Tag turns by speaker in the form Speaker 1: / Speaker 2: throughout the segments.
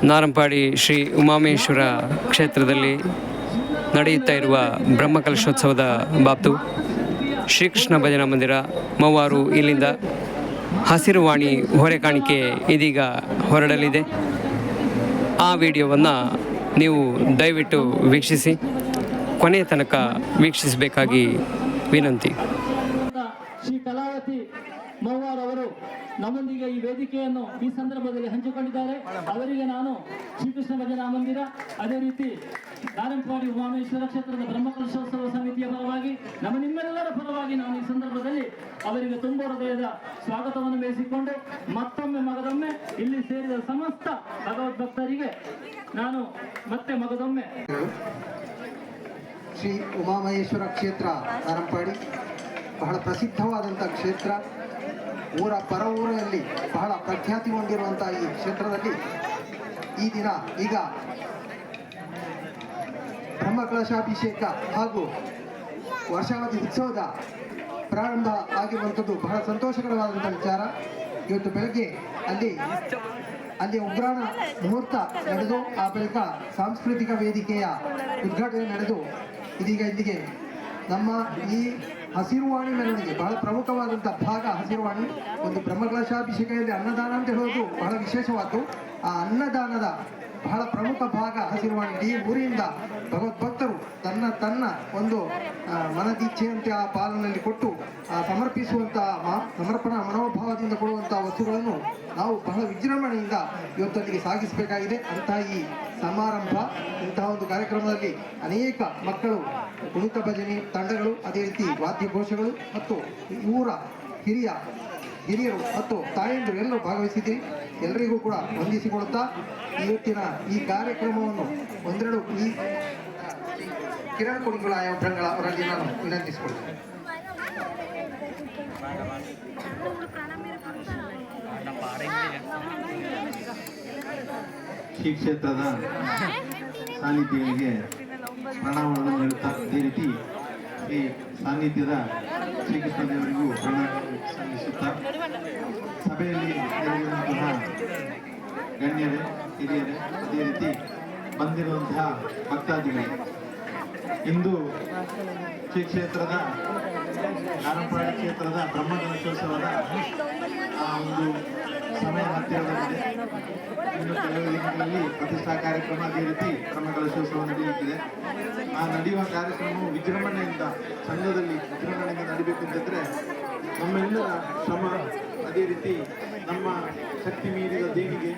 Speaker 1: ನಾರಂಪಾಡಿ ಶ್ರೀ ಉಮಾಮೇಶ್ವರ ಕ್ಷೇತ್ರದಲ್ಲಿ ನಡೆಯುತ್ತಾ ಇರುವ ಬ್ರಹ್ಮಕಲಶೋತ್ಸವದ ಬಾಬ್ತು ಶ್ರೀಕೃಷ್ಣ ಭಜನಾ ಮಂದಿರ ಮೌವಾರು ಇಲ್ಲಿಂದ ಹಸಿರುವಾಣಿ ಹೊರೆಕಾಣಿಕೆ ಇದೀಗ ಹೊರಡಲಿದೆ. ಆ ವಿಡಿಯೋವನ್ನು ನೀವು ದಯವಿಟ್ಟು ವೀಕ್ಷಿಸಿ, ಕೊನೆಯ ತನಕ ವೀಕ್ಷಿಸಬೇಕಾಗಿ ವಿನಂತಿ.
Speaker 2: ಶ್ರೀ ಕಲಾವತಿ ಮೌವಾರ್ ಅವರು ನಮ್ಮೊಂದಿಗೆ ಈ ವೇದಿಕೆಯನ್ನು ಈ ಸಂದರ್ಭದಲ್ಲಿ ಹಂಚಿಕೊಂಡಿದ್ದಾರೆ. ಅವರಿಗೆ ನಾನು ಶ್ರೀಕೃಷ್ಣ ಭಜನಾ ಮಂದಿರ, ಅದೇ ರೀತಿ ನಾರಂಪಾಡಿ ಉಮಾಮೇಶ್ವರ ಕ್ಷೇತ್ರದ ಬ್ರಹ್ಮಕಲಶೋತ್ಸವ ಸಮಿತಿಯ ಪರವಾಗಿ ನಿಮ್ಮೆಲ್ಲರ ಪರವಾಗಿ ನಾನು ಈ ಸಂದರ್ಭದಲ್ಲಿ ಅವರಿಗೆ ತುಂಬ ಹೃದಯದ ಸ್ವಾಗತವನ್ನು ಬಯಸಿಕೊಂಡು ಮಗದೊಮ್ಮೆ ಇಲ್ಲಿ ಸೇರಿದ ಸಮಸ್ತ ಭಗವದ್ಭಕ್ತರಿಗೆ ನಾನು ಮಗದೊಮ್ಮೆ
Speaker 3: ಶ್ರೀ ಉಮಾಮಹೇಶ್ವರ ಕ್ಷೇತ್ರ ನಾರಂಪಾಡಿ ಬಹಳ ಪ್ರಸಿದ್ಧವಾದಂಥ ಕ್ಷೇತ್ರ. ಪರ ಊರಿನಲ್ಲಿ ಬಹಳ ಪ್ರಖ್ಯಾತಿ ಹೊಂದಿರುವಂಥ ಈ ಕ್ಷೇತ್ರದಲ್ಲಿ ಈ ದಿನ ಈಗ ಬ್ರಹ್ಮಕಲಶಾಭಿಷೇಕ ಹಾಗೂ ವರ್ಷಾವಧಿ ಉತ್ಸವದ ಪ್ರಾರಂಭ ಆಗಿರುವಂಥದ್ದು ಬಹಳ ಸಂತೋಷಕರವಾದಂಥ ವಿಚಾರ. ಇವತ್ತು ಬೆಳಗ್ಗೆ ಅಲ್ಲಿ ಉಗ್ರಾಣ ಮುಹೂರ್ತ ನಡೆದು ಆ ಬಳಿಕ ಸಾಂಸ್ಕೃತಿಕ ವೇದಿಕೆಯ ಉದ್ಘಾಟನೆ ನಡೆದು ಇದೀಗ ಇಲ್ಲಿಗೆ ನಮ್ಮ ಈ ಹಸಿರುವಾಣಿ ಮೆರವಣಿಗೆ ಬಹಳ ಪ್ರಮುಖವಾದಂಥ ಭಾಗ. ಹಸಿರುವಾಣಿ ಒಂದು ಬ್ರಹ್ಮಕಲಶಾಭಿಷೇಕದಲ್ಲಿ ಅನ್ನದಾನ ಅಂತ ಹೇಳೋದು ಬಹಳ ವಿಶೇಷವಾದ್ದು. ಆ ಅನ್ನದಾನದ ಬಹಳ ಪ್ರಮುಖ ಭಾಗ ಹಸಿರುವಾಣಿ. ಈ ಊರಿನಿಂದ ಭಗವದ್ಭಕ್ತರು ತನ್ನ ಒಂದು ಮನದಿಚ್ಛೆಯಂತೆ ಆ ಪಾಲನಲ್ಲಿ ಕೊಟ್ಟು ಸಮರ್ಪಿಸುವಂಥ ಸಮರ್ಪಣಾ ಮನೋಭಾವದಿಂದ ಕೊಡುವಂಥ ವಸ್ತುಗಳನ್ನು ನಾವು ಬಹಳ ವಿಜೃಂಭಣೆಯಿಂದ ಇವತ್ತೊಂದಿಗೆ ಸಾಗಿಸಬೇಕಾಗಿದೆ. ಅಂತಹ ಈ ಸಮಾರಂಭ, ಇಂತಹ ಒಂದು ಕಾರ್ಯಕ್ರಮದಲ್ಲಿ ಅನೇಕ ಮಕ್ಕಳು, ಕುಣಿತ ಭಜನೆ ತಂಡಗಳು, ಅದೇ ರೀತಿ ವಾದ್ಯಘೋಷಗಳು ಮತ್ತು ಊರ ಹಿರಿಯರು ಮತ್ತು ತಾಯಂದಿರು ಎಲ್ಲರೂ ಭಾಗವಹಿಸಿದ್ದೀರಿ. ಎಲ್ಲರಿಗೂ ಕೂಡ ವಂದಿಸಿಕೊಳ್ಳುತ್ತಾ ಇವತ್ತಿನ ಈ ಕಾರ್ಯಕ್ರಮವನ್ನು ಒಂದೆರಡು ಈ ಕಿರಣ್ ಕುಣಿಗುಳಾಯ ಒಬ್ರಂಗಳ ಅವರಲ್ಲಿ ನಾನು ವಿನಂತಿಸಿಕೊಳ್ತೇನೆ.
Speaker 4: ಶ್ರೀ ಕ್ಷೇತ್ರದ ಸಾನ್ನಿಧ್ಯಗಳಿಗೆ ಪ್ರಣಾಮವನ್ನು ನೀಡುತ್ತಾ, ಅದೇ ರೀತಿ ಈ ಸಾನ್ನಿಧ್ಯದ ಶ್ರೀಕೃಷ್ಣ ದೇವರಿಗೂ ಪ್ರಣಾಮ ಸಲ್ಲಿಸುತ್ತಾ, ಸಭೆಯಲ್ಲಿ ನೆರೆದಿರುವಂತಹ ಗಣ್ಯರೇ, ಹಿರಿಯರೇ, ಅದೇ ರೀತಿ ಬಂದಿರುವಂತಹ ಭಕ್ತಾದಿಗಳೇ, ಇಂದು ಶ್ರೀ ಕ್ಷೇತ್ರದ ನಾರಂಪಾಡಿ ಕ್ಷೇತ್ರದ ಬ್ರಹ್ಮಕಲಶೋತ್ಸವದ ಒಂದು ಸಮಯ ಹತ್ತಿರದಲ್ಲಿದೆ. ಇನ್ನು ಕೆಲವು ದಿನಗಳಲ್ಲಿ ಪ್ರತಿಷ್ಠಾ ಕಾರ್ಯಕ್ರಮ, ಅದೇ ರೀತಿ ಬ್ರಹ್ಮಕಲಶೋತ್ಸವ ನಡೆಯುತ್ತಿದೆ. ಆ ನಡೆಯುವ ಕಾರ್ಯಕ್ರಮವು ವಿಜೃಂಭಣೆಯಿಂದ, ಸಂಘದಲ್ಲಿ ವಿಜೃಂಭಣೆಯಿಂದ ನಡೀಬೇಕು ಅಂತಂದರೆ ನಮ್ಮೆಲ್ಲರ ಶ್ರಮ, ಅದೇ ರೀತಿ ನಮ್ಮ ಶಕ್ತಿ ಮೀರಿದ ದೇಣಿಗೆ,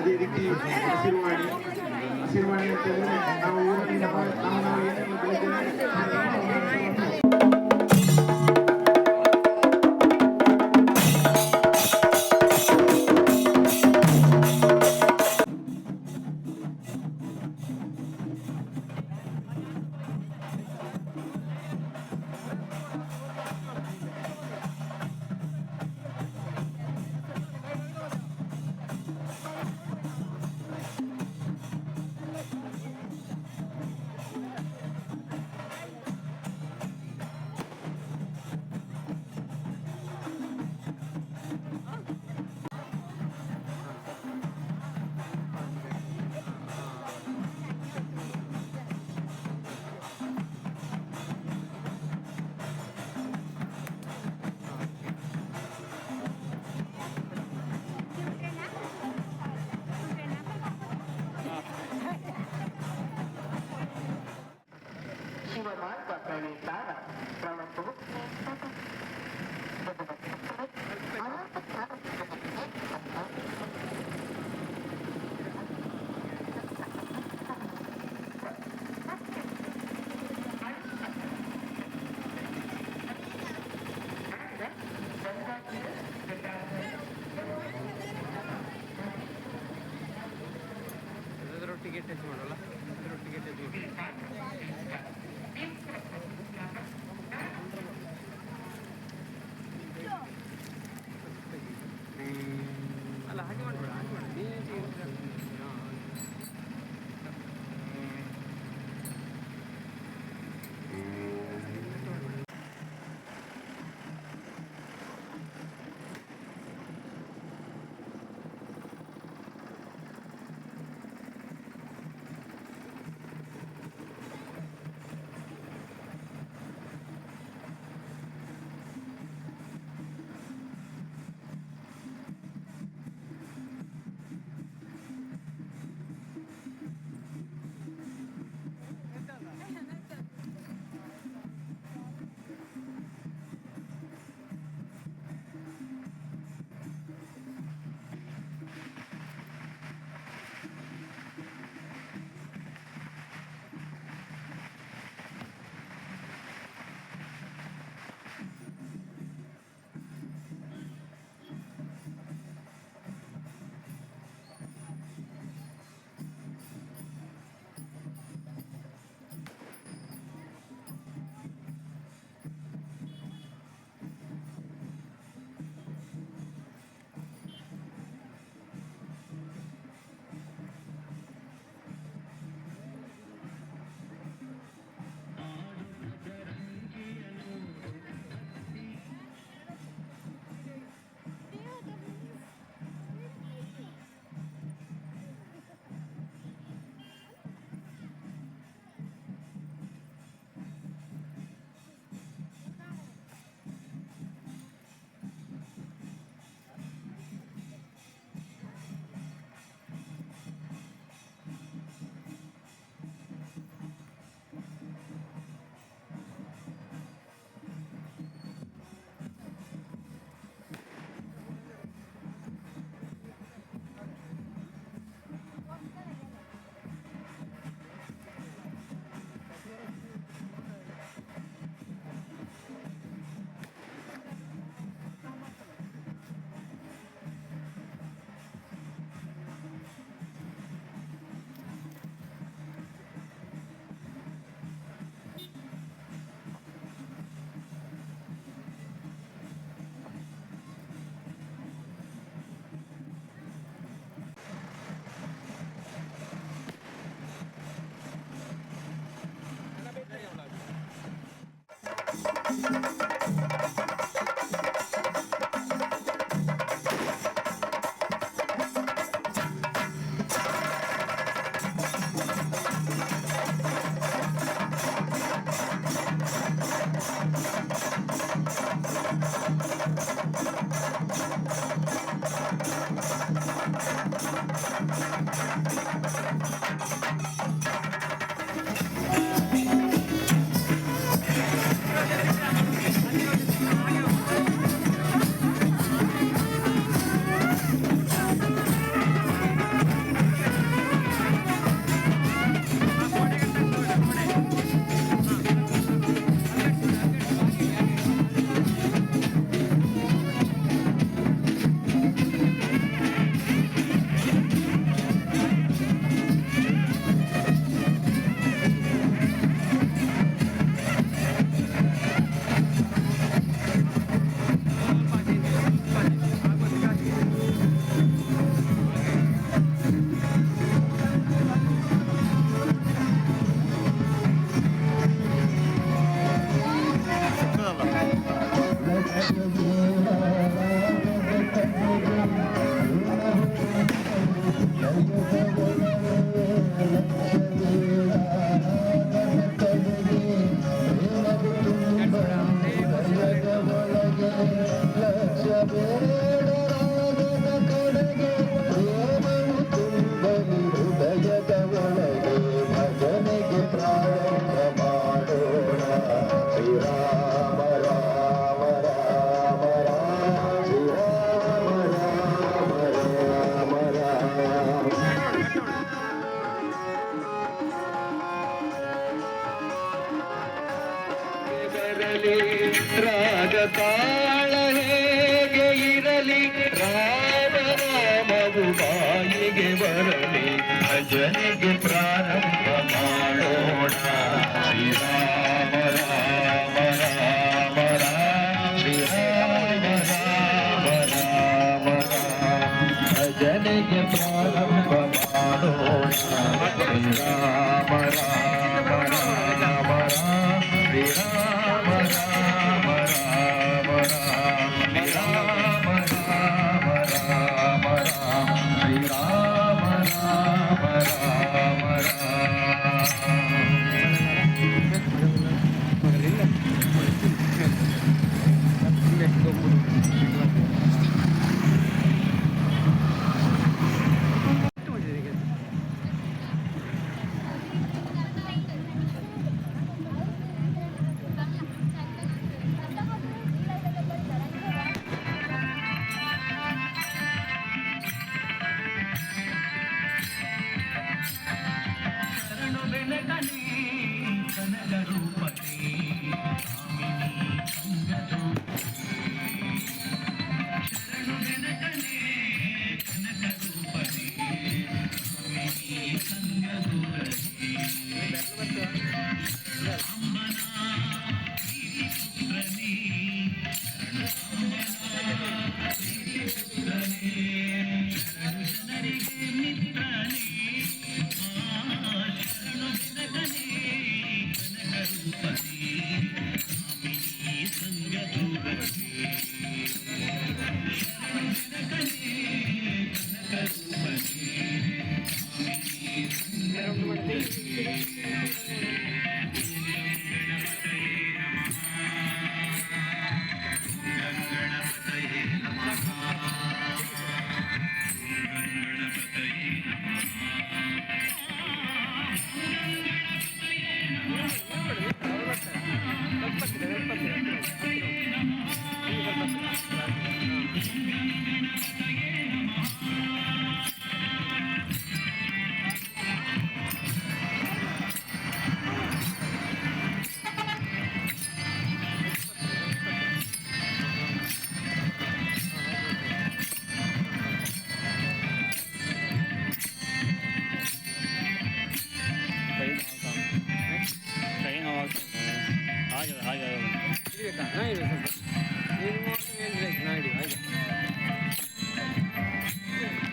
Speaker 4: ಅದೇ ರೀತಿ ಹಸಿರುವಾಣಿ ಅಂತಂದರೆ ನಾವು ಊರಿನಿಂದ ನಾವು ಏನೇನು ಬೆಳೆದಿದ್ದೇವೆ
Speaker 1: ಟಿಕೆಟ್ ಟಚ್ ಮಾಡೋಲ್ಲ, ಟಿಕೆಟ್ ಟಚ್ ಅಲ್ಲ, ಹಾಗೆ ಮಾಡಬೇಡ, ಹಾಗೆ ಮಾಡ.
Speaker 5: ಮಾತು ಬಾಯಿಗೆ ಬರಲಿ ಭಜನೆಗೆ ಪ್ರಾರಂಭ ಮಾಡೋಣ ಶ್ರೀರಾಮ ರಾಮ ರಾಮ ರಾಮ ಶ್ರೀರಾಮ ರಾಮ ರಾಮ ರಾಮ ಭಜನೆಗೆ ಪ್ರಾರಂಭ ಮಾಡೋಣ ಶ್ರೀರಾಮ ರಾಮ ರಾಮ ರಾಮ ಶ್ರೀರಾಮ ರಾಮ ರಾಮ ರಾಮ ರಾಮ ರಾಮ ರಾಮ ರಾಮ ಶ್ರೀರಾಮ ರಾಮ ರಾಮ ರಾಮ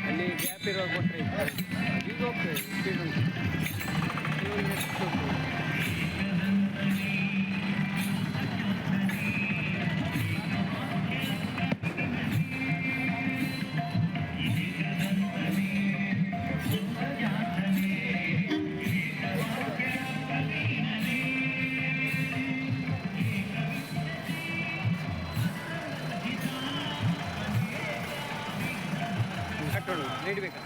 Speaker 1: ಅಲ್ಲಿ ಗ್ಯಾಪ್ ಇರುವಾಗ ಕೊಟ್ಟರೆ ಈಗ ಹೋಗ್ತದೆ ಸ್ಪೀಡ್ ಉಂಟು ಕಟ್ಟೋಣ ನೀಡಬೇಕಾ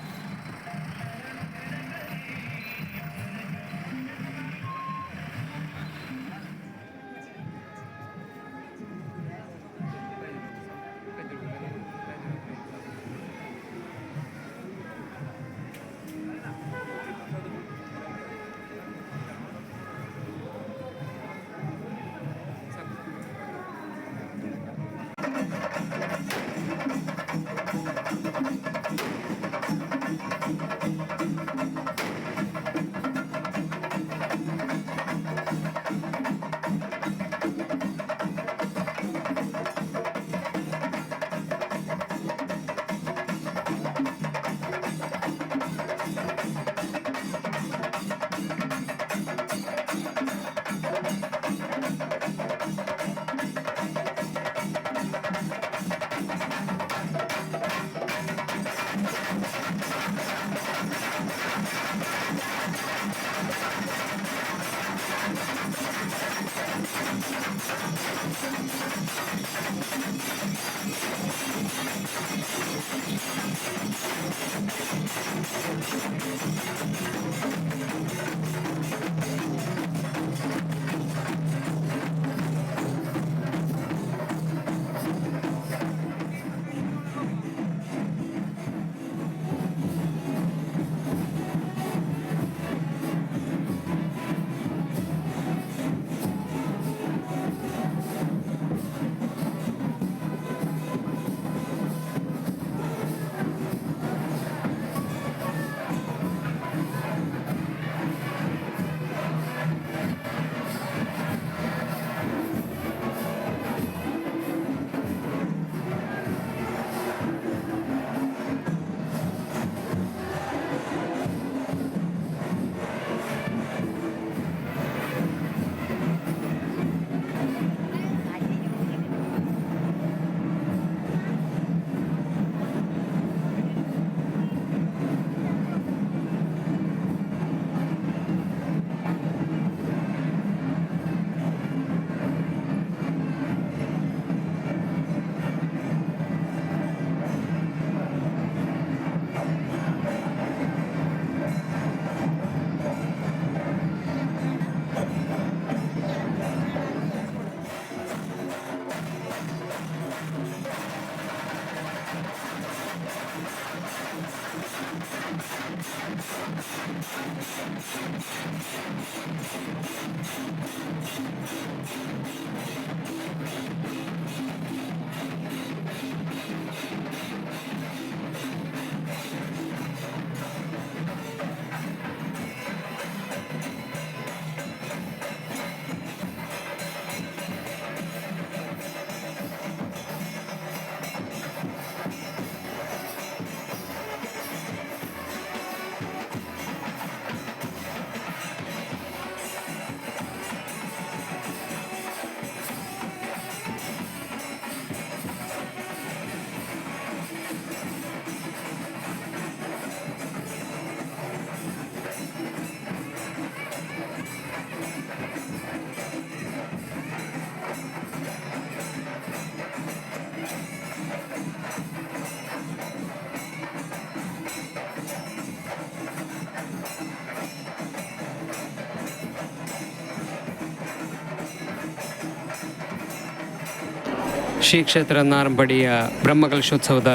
Speaker 6: ಶ್ರೀ ಕ್ಷೇತ್ರ ನಾರಂಬಡಿಯ ಬ್ರಹ್ಮಕಲಶೋತ್ಸವದ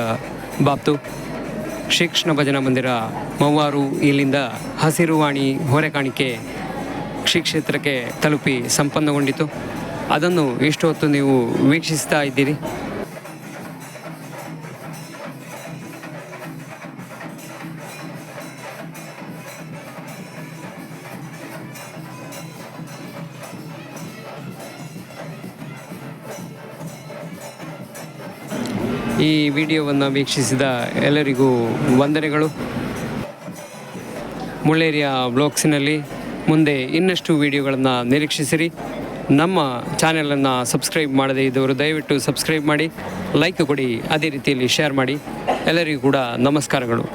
Speaker 6: ಬಾಬ್ತು ಶ್ರೀ ಕೃಷ್ಣ ಭಜನಾ ಮಂದಿರ ಮವ್ವಾರು ಇಲ್ಲಿಂದ ಹಸಿರುವಾಣಿ ಹೊರೆಕಾಣಿಕೆ ಶ್ರೀ ಕ್ಷೇತ್ರಕ್ಕೆ ತಲುಪಿ ಸಂಪನ್ನಗೊಂಡಿತು. ಅದನ್ನು ಇಷ್ಟು ಹೊತ್ತು ನೀವು ವೀಕ್ಷಿಸ್ತಾ ಇದ್ದೀರಿ. ಈ ವಿಡಿಯೋವನ್ನು ವೀಕ್ಷಿಸಿದ ಎಲ್ಲರಿಗೂ ವಂದನೆಗಳು. ಮುಳ್ಳೇರಿಯಾ ಬ್ಲಾಗ್ಸಿನಲ್ಲಿ ಮುಂದೆ ಇನ್ನಷ್ಟು ವಿಡಿಯೋಗಳನ್ನು ನಿರೀಕ್ಷಿಸಿರಿ. ನಮ್ಮ ಚಾನೆಲನ್ನು ಸಬ್ಸ್ಕ್ರೈಬ್ ಮಾಡದೇ ಇದ್ದವರು ದಯವಿಟ್ಟು ಸಬ್ಸ್ಕ್ರೈಬ್ ಮಾಡಿ, ಲೈಕ್ ಕೊಡಿ, ಅದೇ ರೀತಿಯಲ್ಲಿ ಶೇರ್ ಮಾಡಿ. ಎಲ್ಲರಿಗೂ ಕೂಡ ನಮಸ್ಕಾರಗಳು.